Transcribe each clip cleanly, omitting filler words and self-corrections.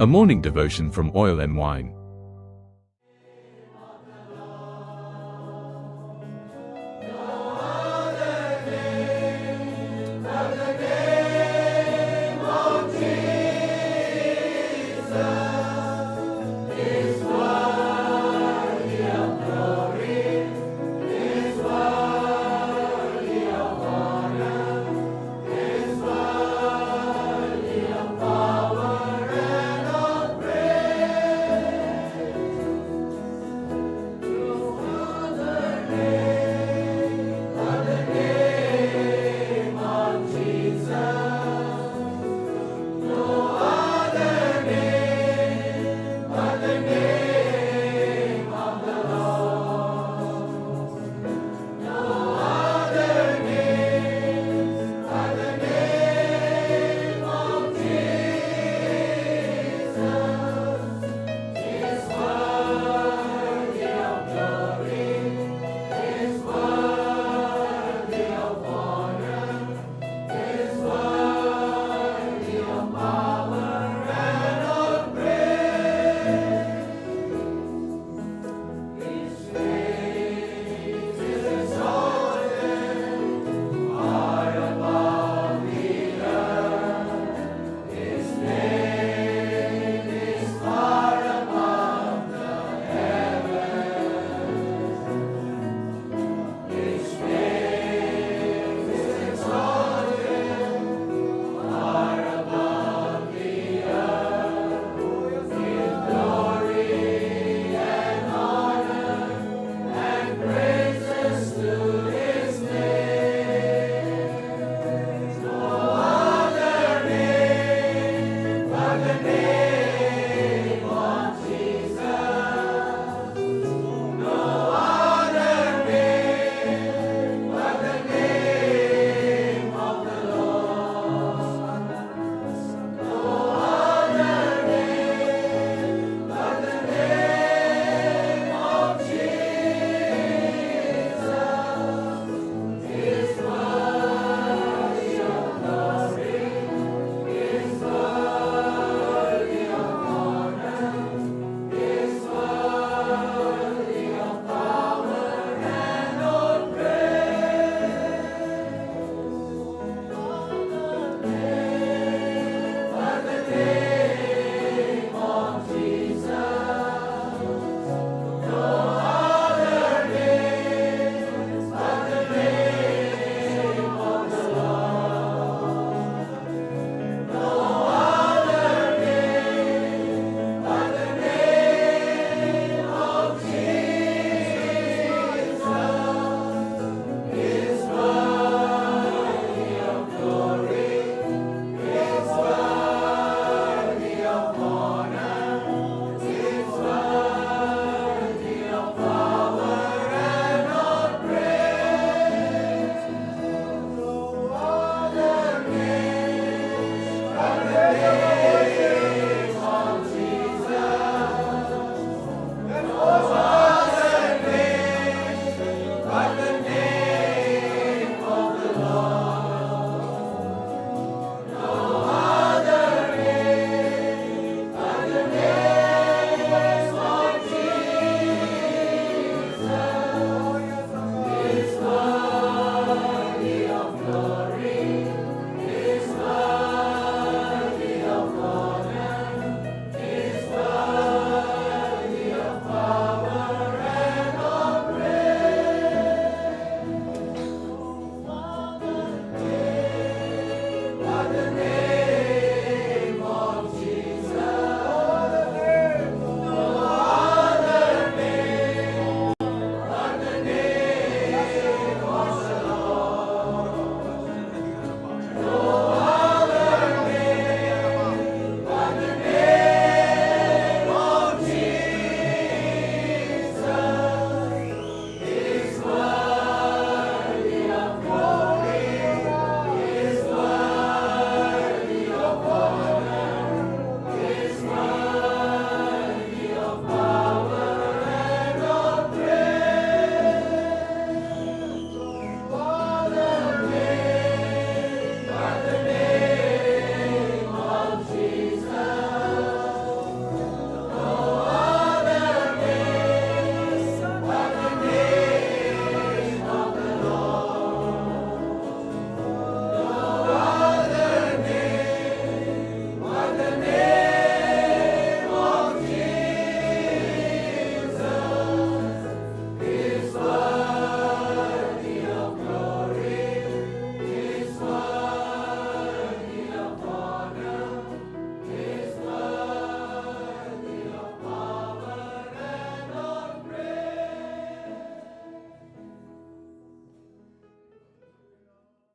A morning devotion from Oil and Wine.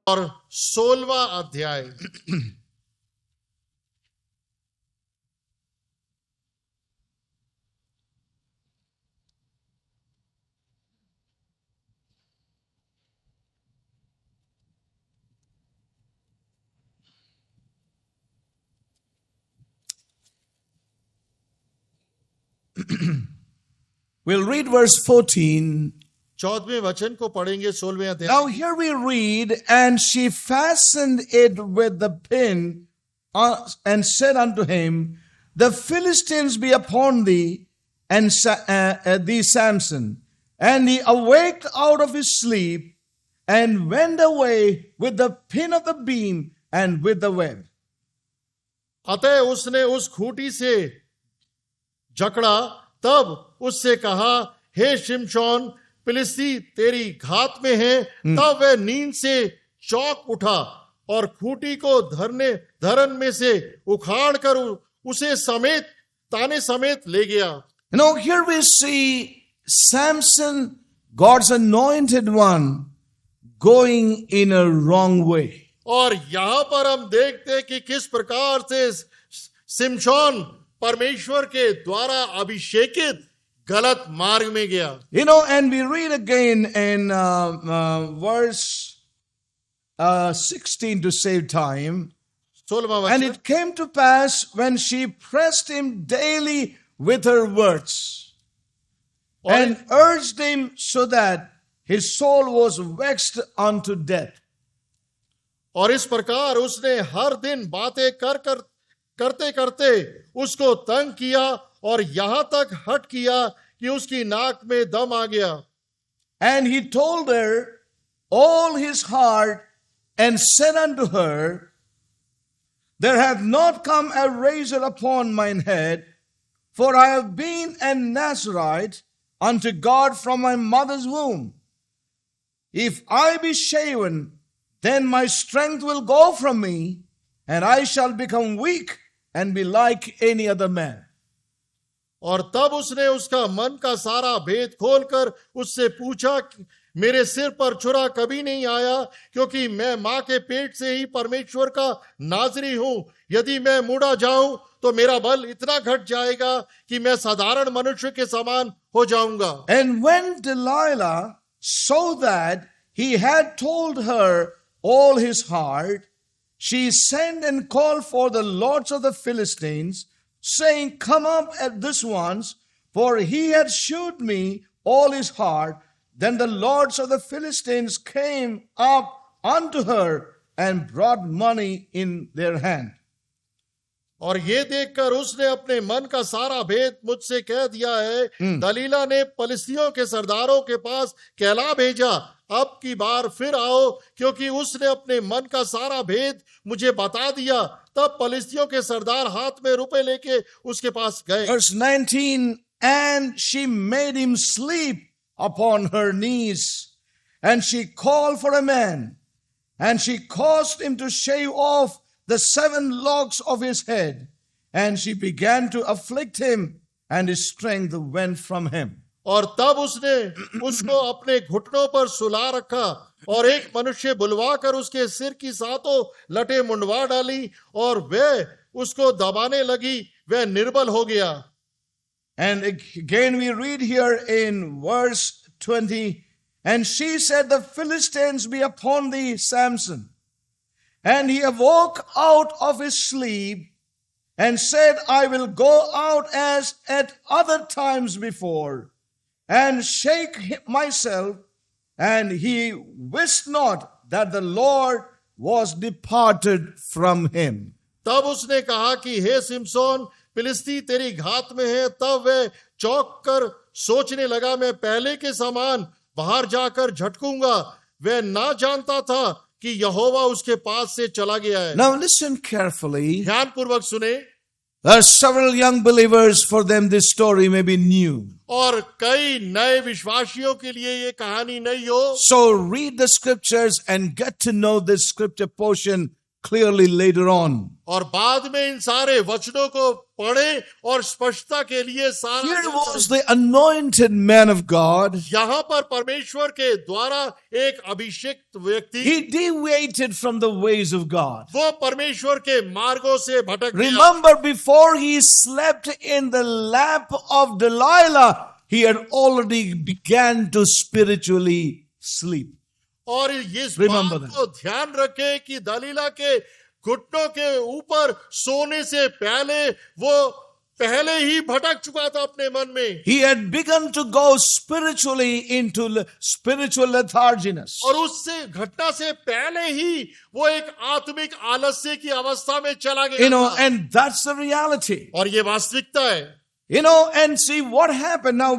और 16वां अध्याय। We'll read verse 14. 14वें वचन को पढ़ेंगे 16वें अध्याय। Now here we read, and she fastened it with the pin and said unto him, the Philistines be upon thee, and thee Samson. And he awaked out of his sleep and went away with the pin of the beam and with the web. अतः उसने उस खूंटी से जकड़ा, तब उससे कहा, हे शिमशोन, फिलिस्ती तेरी घात में है। तब वह नींद से चौंक उठा और खूंटी को धरन में से उखाड़ कर उसे समेत ताने समेत ले गया। You know, here we see Samson, God's anointed one, going in a wrong way. और यहां पर हम देखते हैं कि किस प्रकार से शिमशोन परमेश्वर के द्वारा अभिषेकित गलत मार्ग में गया। You know, and we read again in verse 16 to save time. 16वां And वचन। it came to pass when she pressed him daily with her words and urged him so that his soul was vexed unto death. और इस प्रकार उसने हर दिन बातें करते करते उसको तंग किया और यहां तक हट किया कि उसकी नाक में दम आ गया। And he told her all his heart and said unto her, there hath not come a razor upon mine head, for I have been a Nazarite unto God from my mother's womb. If I be shaven, then my strength will go from me, and I shall become weak and be like any other man. और तब उसने उसका मन का सारा भेद खोलकर उससे पूछा, मेरे सिर पर छुरा कभी नहीं आया, क्योंकि मैं मां के पेट से ही परमेश्वर का नाजरी हूं। यदि मैं मुड़ा जाऊं तो मेरा बल इतना घट जाएगा कि मैं साधारण मनुष्य के समान हो जाऊंगा। And when Delilah saw that he had told her all his heart, she sent and called for the lords of the Philistines, saying, come up at this once, for he had shewed me all his heart. Then the lords of the Philistines came up unto her and brought money in their hand. और ये देखकर उसने अपने मन का सारा भेद मुझसे कह दिया है। दलीला ने फलिस्तियों के सरदारों के पास कहला भेजा, अब की बार फिर आओ, क्योंकि उसने अपने मन का सारा भेद मुझे बता दिया। तब फलिस्तियों के सरदार हाथ में रुपए लेके उसके पास गए। Verse 19, and she made him sleep upon her knees, and she called for a man, and she caused him to shave off the 7 locks of his head, and she began to afflict him, and his strength went from him. और तब उसने उसको अपने घुटनों पर सुला रखा और एक मनुष्य बुलवा कर उसके सिर की 7 लटे मुंडवा डाली और वह उसको दबाने लगी, वह निर्बल हो गया। And again we read here in verse 20, and she said, the Philistines be upon thee, Samson. And he awoke out of his sleep and said, I will go out as at other times before, and shake myself. And he wist not that the Lord was departed from him. तब उसने कहा कि हे सिमसोन, फिलिस्ती तेरी घात में है। तब वह चौंक कर सोचने लगा, मैं पहले के समान बाहर जाकर झटकूंगा। वह ना जानता था कि यहोवा उसके पास से चला गया है। Now listen carefully. ध्यानपूर्वक सुने। There are several young believers, for them this story may be new. और कई नए विश्वासियों के लिए ये कहानी नहीं हो। So read the scriptures and get to know this scripture portion clearly later on. और बाद में इन सारे वचनों को पढ़े और स्पष्टता के लिए Here was सारा the anointed man of God. यहाँ पर परमेश्वर के द्वारा एक अभिषिक्त व्यक्ति He deviated from the ways of God. वो परमेश्वर के मार्गों से भटक गया। Remember, before he slept in the lap of Delilah, he had already began to spiritually sleep. और इस Remember बात that. को ध्यान रखें कि दलीला के घुटनों के ऊपर सोने से पहले वो पहले ही भटक चुका था अपने मन में, He had begun to go spiritually into spiritual letharginess. और उससे घटना से पहले ही वो एक आत्मिक आलस्य की अवस्था में चला गया था। And that's the reality. और ये वास्तविकता है। And see what happened. Now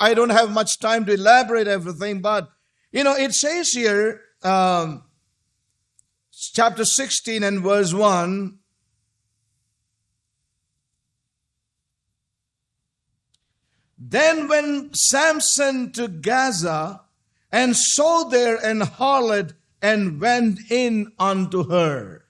I don't have much time to elaborate everything, but, it says here, chapter 16 and verse 1, then when Samson to Gaza and saw there an harlot and went in unto her.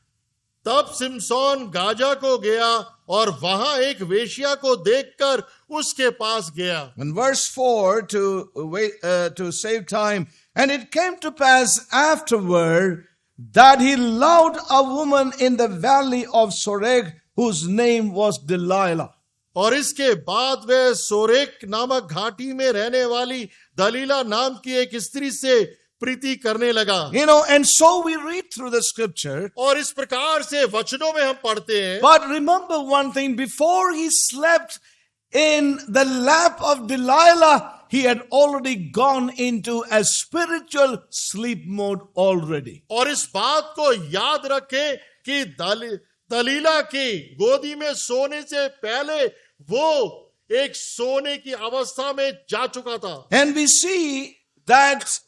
तब Samson Gaza को गया और वहां एक वेश्या को देखकर उसके पास गया। In verse 4, to save time, and it came to pass afterward that he loved a woman in the valley of Sorek whose name was Delilah. और इसके बाद वह सोरेक नामक घाटी में रहने वाली दलीला नाम की एक स्त्री से प्रीति करने लगा। And so we read through the scripture. और इस प्रकार से वचनों में हम पढ़ते हैं। But remember one thing, before he slept in the lap of Delilah, he had already gone into a spiritual sleep mode already. और इस बात को याद रखें कि दलीला की गोदी में सोने से पहले वो एक सोने की अवस्था में जा चुका था। And we see that,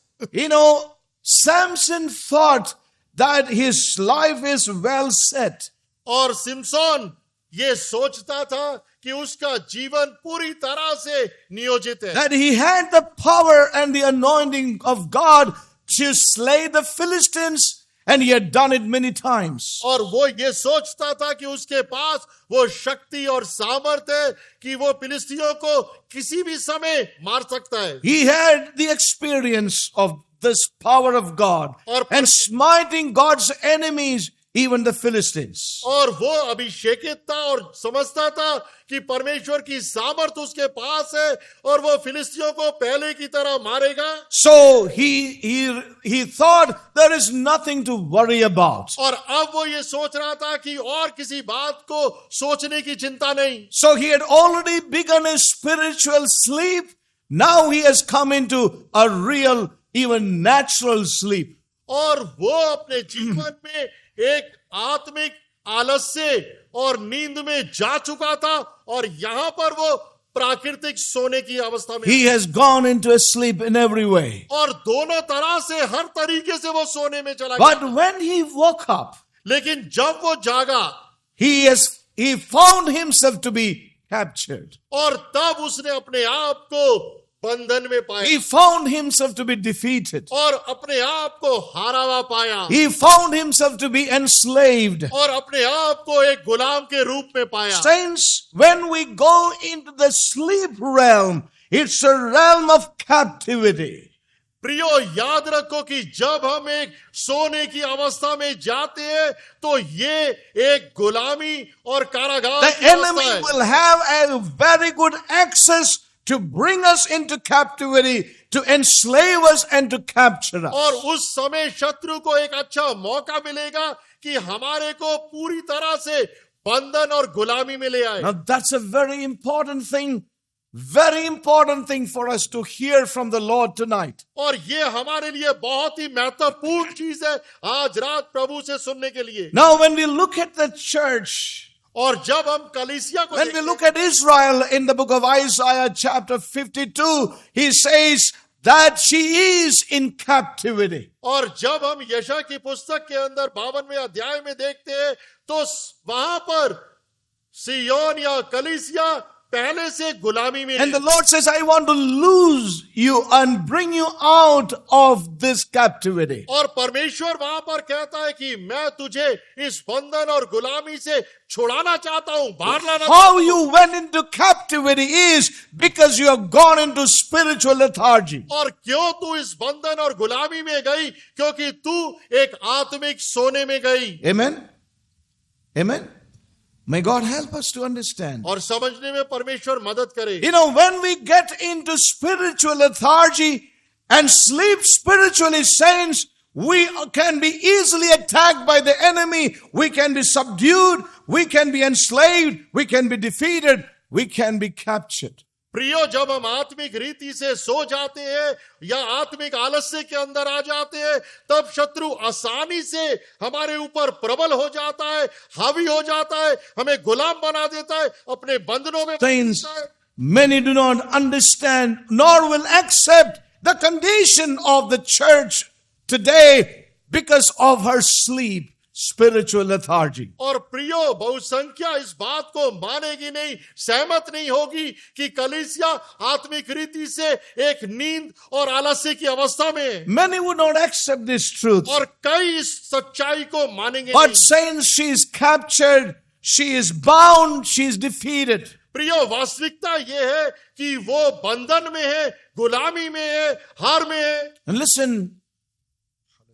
Samson thought that his life is well set. और सिमसोन ये सोचता था कि उसका जीवन पूरी तरह से नियोजित है, That he had the power and the anointing of God to slay the Philistines, and he had done it many times. और वो ये सोचता था कि उसके पास वो शक्ति और सामर्थ्य है कि वो फिलिस्तियों को किसी भी समय मार सकता है। He had the experience of this power of God and smiting God's enemies, even the Philistines. और वो अभिषेकित था और समझता था कि परमेश्वर की सामर्थ उसके पास है और वो फिलिस्तियों को पहले की तरह मारेगा। So he thought there is nothing to worry about. और अब वो ये सोच रहा था कि और किसी बात को सोचने की चिंता नहीं। So he had already begun a spiritual sleep. Now he has come into a real, even natural sleep. और वो अपने जीवन में एक आत्मिक आलस्य और नींद में जा चुका था और यहाँ पर वो प्राकृतिक सोने की अवस्था में। He has गone into a sleep in every way. और दोनों तरह से हर तरीके से वो सोने में चला But गया। when he woke up, लेकिन जब वो जागा he found himself to be captured. और तब उसने अपने आप को बंधन में पाया। He found himself to be defeated. और अपने आप को हारा हुआ पाया। He found himself to be enslaved. और अपने आप को एक गुलाम के रूप में पाया। Saints, when we go into the sleep realm, it's a realm of captivity. प्रियो, याद रखो कि जब हम एक सोने की अवस्था में जाते हैं तो ये एक गुलामी और कारागार The की अवस्था enemy है। will have a very good access to bring us into captivity, to enslave us and to capture us. और उस समय शत्रु को एक अच्छा मौका मिलेगा कि हमारे को पूरी तरह से बंधन और गुलामी में ले आए। Now that's a very important thing for us to hear from the Lord tonight. और ये हमारे लिए बहुत ही महत्वपूर्ण चीज है आज रात प्रभु से सुनने के लिए। Now when we look at the church, और जब हम कलीसिया को when we look at Israel in the book of Isaiah chapter 52, he says that she is in captivity. और जब हम यशा की पुस्तक के अंदर 52वें अध्याय में देखते हैं तो वहां पर सियोन या कलीसिया पहले से गुलामी में And the हैं। Lord says, I want to lose you and bring you out of this captivity. और परमेश्वर वहां पर कहता है कि मैं तुझे इस बंधन और गुलामी से छुड़ाना चाहता हूं, बाहर लाना चाहता How हूं। you went into captivity is because you have gone into spiritual lethargy. और क्यों तू इस बंधन और गुलामी में गई? क्योंकि तू एक आत्मिक सोने में गई। Amen? Amen? May God help us to understand. और समझने में परमेश्वर मदद करे। You know, when we get into spiritual lethargy and sleep spiritually, saints, we can be easily attacked by the enemy. We can be subdued. We can be enslaved. We can be defeated. We can be captured. प्रियो, जब हम आत्मिक रीति से सो जाते हैं या आत्मिक आलस्य के अंदर आ जाते हैं, तब शत्रु आसानी से हमारे ऊपर प्रबल हो जाता है, हावी हो जाता है, हमें गुलाम बना देता है, अपने बंधनों में Saints, बांध देता है। many do not understand nor will accept the condition of the church today because of her sleep, spiritual lethargy. और प्रियो, बहुसंख्या इस बात को मानेगी नहीं, सहमत नहीं होगी कि कलीसिया आत्मिक रीति से एक नींद और आलस्य की अवस्था में है। Many would not accept this truth. और कई इस सच्चाई को मानेंगे But नहीं। saints, she is captured, she is bound, she is defeated. प्रियो, वास्तविकता ये है कि वो बंधन में है, गुलामी में है, हार में है। And listen,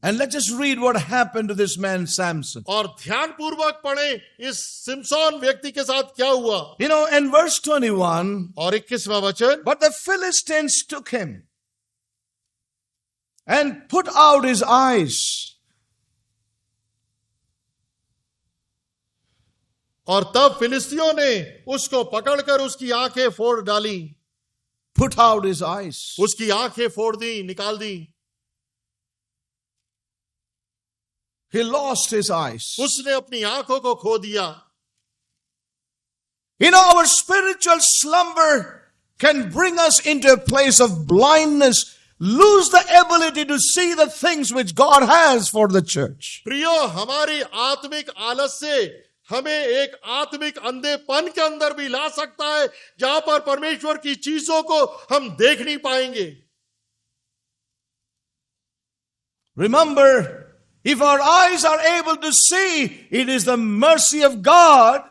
and let's just read what happened to this man Samson. और ध्यान पूर्वक पढ़ें इस सिमसोन व्यक्ति के साथ क्या हुआ। You know, in verse 21, और 21वां वचन, but the Philistines took him and put out his eyes. और तब फिलिस्तियों ने उसको पकड़कर उसकी आंखें फोड़ डाली। Put out his eyes. उसकी आंखें फोड़ दी, निकाल दी। He lost his eyes. उसने अपनी आंखों को खो दिया। You know, our spiritual slumber can bring us into a place of blindness, lose the ability to see the things which God has for the church. प्रियो, हमारी आत्मिक आलस्य हमें एक आत्मिक अंधेपन के अंदर भी ला सकता है, जहां पर परमेश्वर की चीजों को हम देख नहीं पाएंगे। Remember, if our eyes are able to see, it is the mercy of God.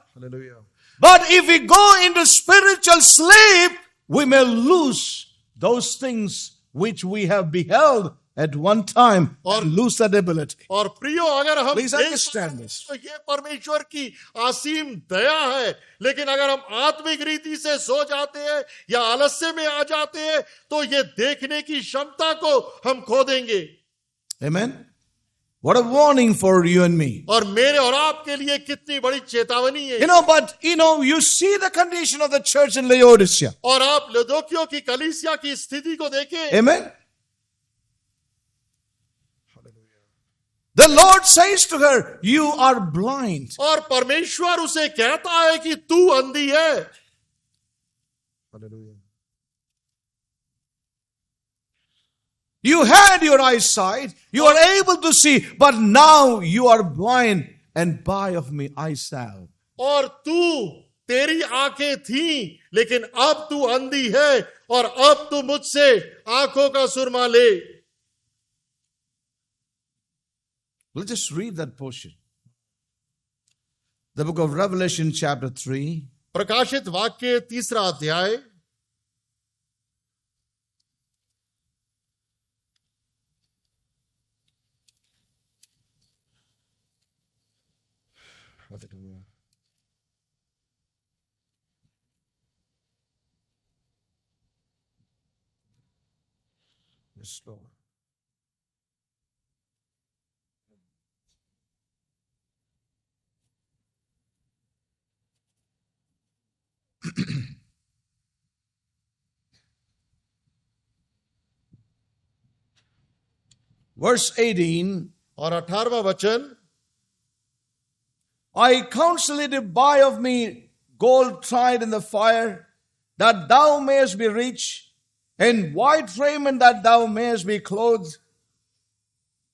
But if we go into spiritual sleep, we may lose those things which we have beheld at one time and lose that ability. और प्रियो, अगर हम Please देख understand पाएं, this. तो ये परमेश्वर की असीम दया है। लेकिन अगर हम आत्मिक रीति से सो जाते हैं या आलस्य में आ जाते हैं, तो ये देखने की क्षमता को हम खो देंगे। Amen? What a warning for you and me. और मेरे और आपके लिए कितनी बड़ी चेतावनी है। But you see the condition of the church in Laodicea. और आप लदोकियों की कलीसिया की स्थिति को देखें। Amen? The Lord says to her, you are blind. और परमेश्वर उसे कहता है कि तू अंधी है। You had your eyesight, you are able to see, but now you are blind, and buy of me eye salve. और तेरी आंखें थी, लेकिन अब तू अंधी है, और अब तू मुझसे आंखों का सुरमा ले। Let's just read that portion. The book of Revelation chapter 3. प्रकाशित वाक्य 3 अध्याय। Yes, Lord. Verse 18. और 18वां वचन, I counsel thee to buy of me gold tried in the fire, that thou mayest be rich, and white raiment that thou mayest be clothed,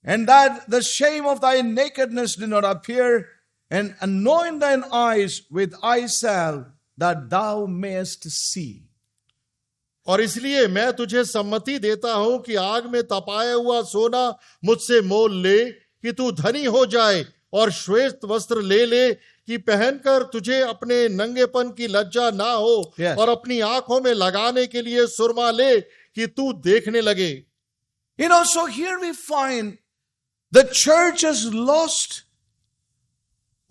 and that the shame of thy nakedness do not appear, and anoint thine eyes with eye salve, that thou mayest see. और इसलिए मैं तुझे सम्मति देता हूं कि आग में तपाया हुआ सोना मुझसे मोल ले कि तू धनी हो जाए, और श्वेत वस्त्र ले ले कि पहनकर तुझे अपने नंगेपन की लज्जा ना हो, Yes. और अपनी आंखों में लगाने के लिए सुरमा ले कि तू देखने लगे. So here we find the church has lost.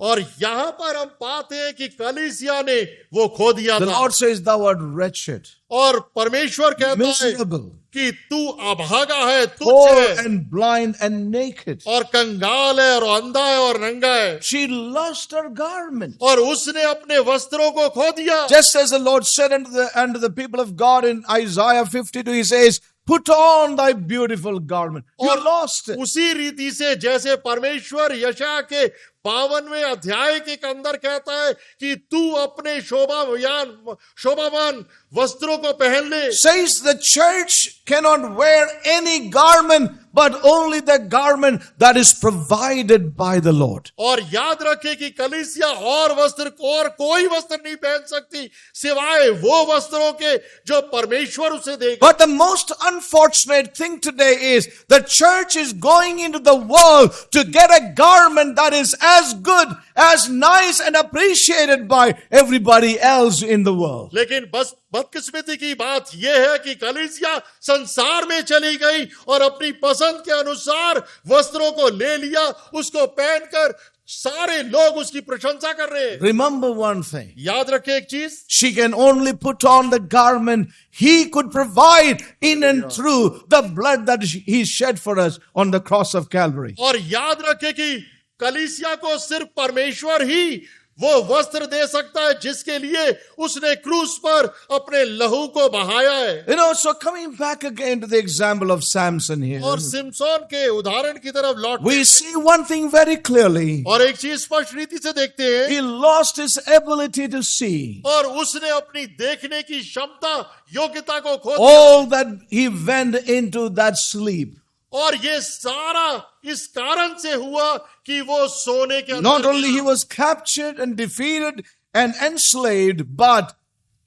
और यहां पर हम पाते हैं कि कलीसिया ने वो खो दिया The था. Lord says, thou art wretched, और परमेश्वर कहता है miserable, कि तू अभागा है, तुच्छ poor है, and blind and naked. और कंगाल है, और अंधा है, और नंगा है. She lost her garment. और उसने अपने वस्त्रों को खो दिया. Just as the Lord said unto the people of God in Isaiah 52, he says, put on thy beautiful garment. You और lost it. उसी रीति से जैसे परमेश्वर यशायाह के 52वें अध्याय के अंदर कहता है कि तू अपने शोभावान वस्त्रों को पहन ले. Says the church cannot wear any garment, but only the garment that is provided by the Lord. और याद रखे कि कलीसिया और कोई वस्त्र नहीं पहन सकती सिवाय वो वस्त्रों के जो परमेश्वर उसे देगा. But the most unfortunate thing today is the church is going into the world to get a garment that is as good, as nice and appreciated by everybody else in the world. लेकिन बस बदकिस्मती की बात यह है कि कलीसिया संसार में चली गई और अपनी पसंद के अनुसार वस्त्रों को ले लिया, उसको पहनकर सारे लोग उसकी प्रशंसा कर रहे हैं. Remember one thing. याद रखे एक चीज, She can only put on the garment he could provide in and through the blood that he shed for us on the cross of Calvary. और याद रखे कि कलीसिया को सिर्फ परमेश्वर ही वो वस्त्र दे सकता है जिसके लिए उसने क्रूस पर अपने लहू को बहाया है. So coming back again to the example of Samson here, और सिमसोन के उदाहरण की तरफ लौट we see one thing very clearly. और एक चीज स्पष्ट रीति से देखते हैं, He lost his ability to see. और उसने अपनी देखने की क्षमता योग्यता को खो दिया. All that he went into that sleep. और ये सारा इस कारण से हुआ कि वो सोने के Not अंदर only he गया. was captured and defeated and enslaved, but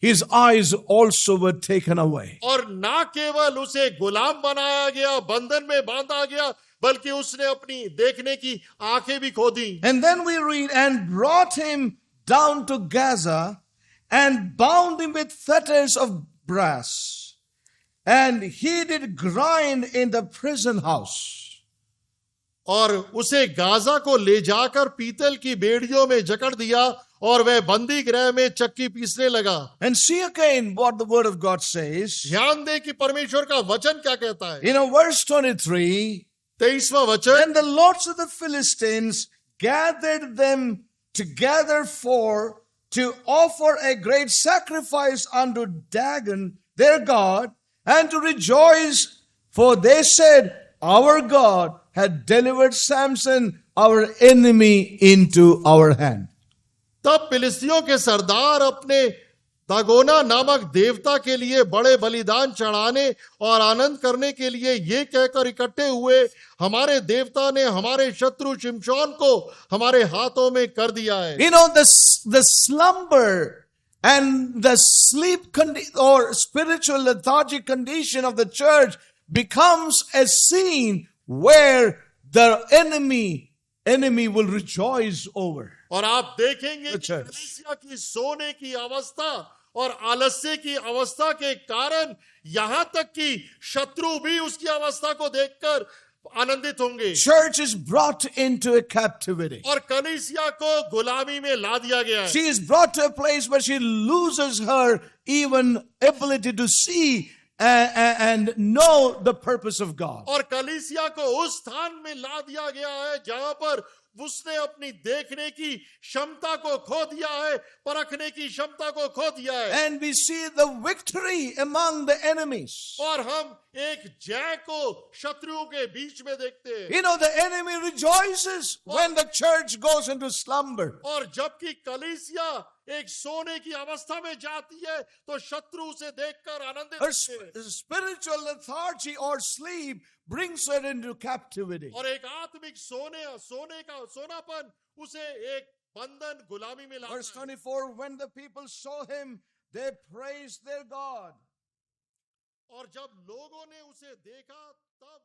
his eyes also were taken away. और ना केवल उसे गुलाम बनाया गया, बंधन में बांधा गया, बल्कि उसने अपनी देखने की आंखें भी खो दी. And then we read, and brought him down to Gaza and bound him with fetters of brass. And he did grind in the prison house. और उसे गाजा को ले जाकर पीतल की बेड़ियों में जकड़ दिया और वह बंदी गृह में चक्की पीसने लगा. And see again what the word of God says. ध्यान दे कि परमेश्वर का वचन क्या कहता है. Verse 23, 23वां वचन, and the lords of the Philistines gathered them together to offer a great sacrifice unto Dagon, their God, and to rejoice, for they said, our God had delivered Samson, our enemy, into our hand. तब फिलिस्तियों के सरदार अपने दागोना नामक देवता के लिए बड़े बलिदान चढ़ाने और आनंद करने के लिए ये कहकर इकट्ठे हुए, हमारे देवता ने हमारे शत्रु शिमशोन को हमारे हाथों में कर दिया है. The slumber and the sleep or spiritual lethargic condition of the church becomes a scene where the enemy will rejoice over. और आप देखेंगे The कि church. कलीसिया की सोने की अवस्था और आलस्य की अवस्था के कारण यहां तक कि शत्रु भी उसकी अवस्था को देखकर आनंदित होंगे. Church is brought into a captivity. और कलीसिया को गुलामी में ला दिया गया है. She is brought to a place where she loses her even ability to see and know the purpose of God. और कलीसिया को उस स्थान में ला दिया गया है जहां पर उसने अपनी देखने की क्षमता को खो दिया है, परखने की क्षमता को खो दिया है. And we see the victory among the enemies. और हम एक जय को शत्रुओं के बीच में देखते हैं. The enemy rejoices when the church goes into slumber. और जबकि कलीसिया एक सोने की अवस्था में जाती है तो शत्रु उसे देखकर आनंदित Her होते हैं. spiritual lethargy or sleep brings her into captivity. और एक आत्मिक सोनापन उसे एक बंधन गुलामी में लाता Verse है। 24, when the people saw him, they praised their God. और जब लोगों ने उसे देखा तब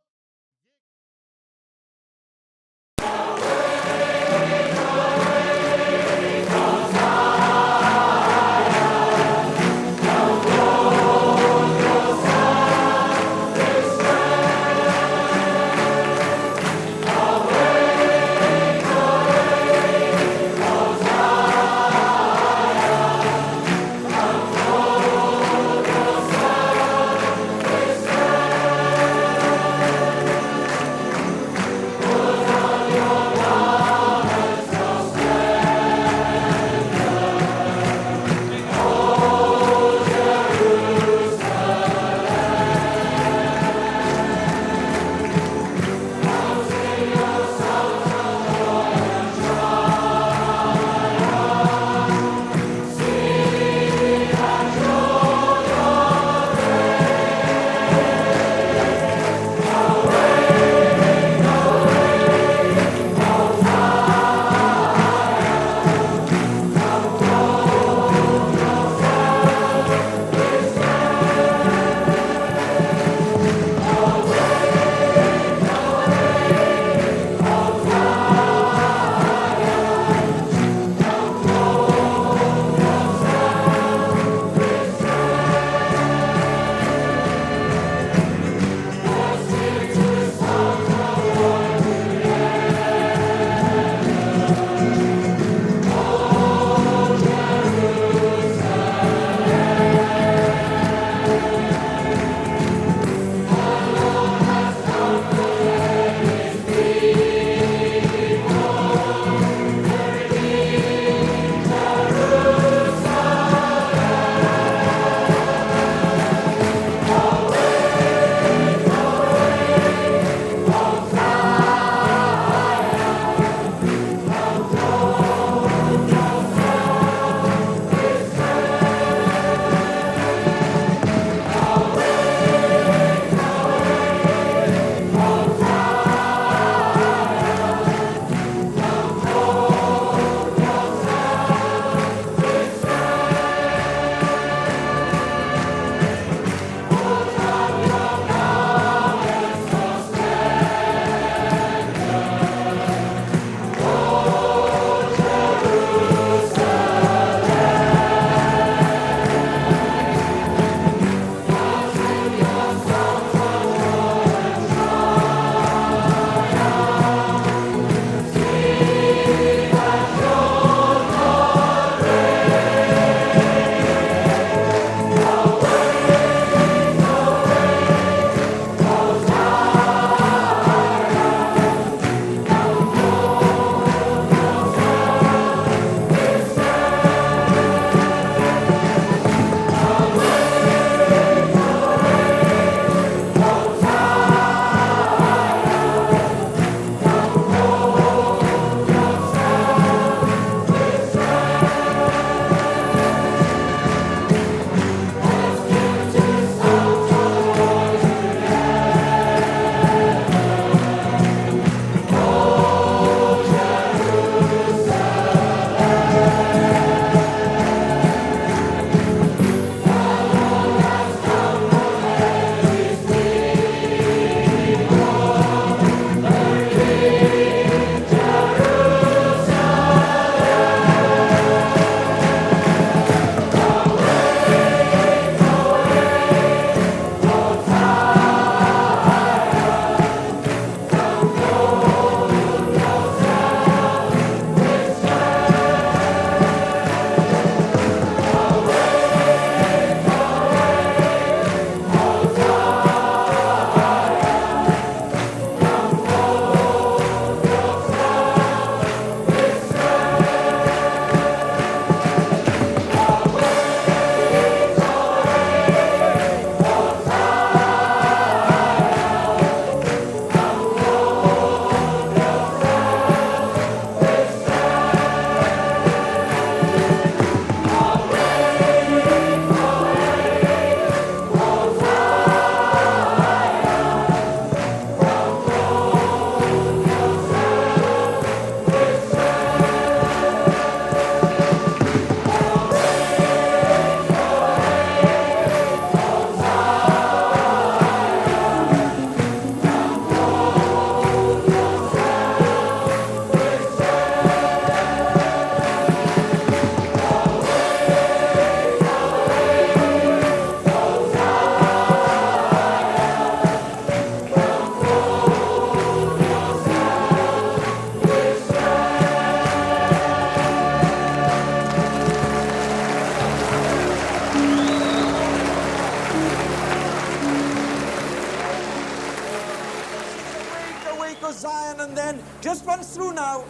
through now.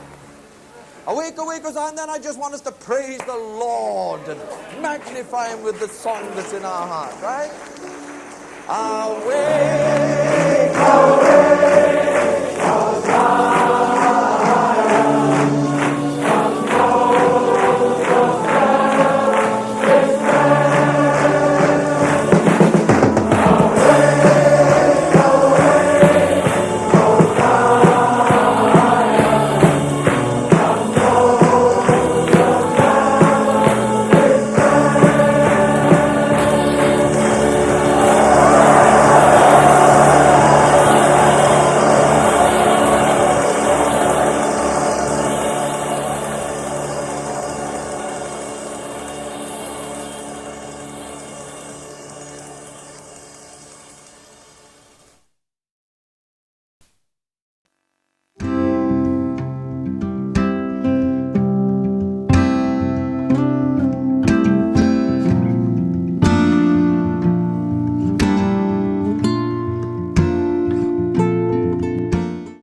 Awake, awake, Hosanna, and then I just want us to praise the Lord and magnify Him with the song that's in our heart, right? Awake, awake.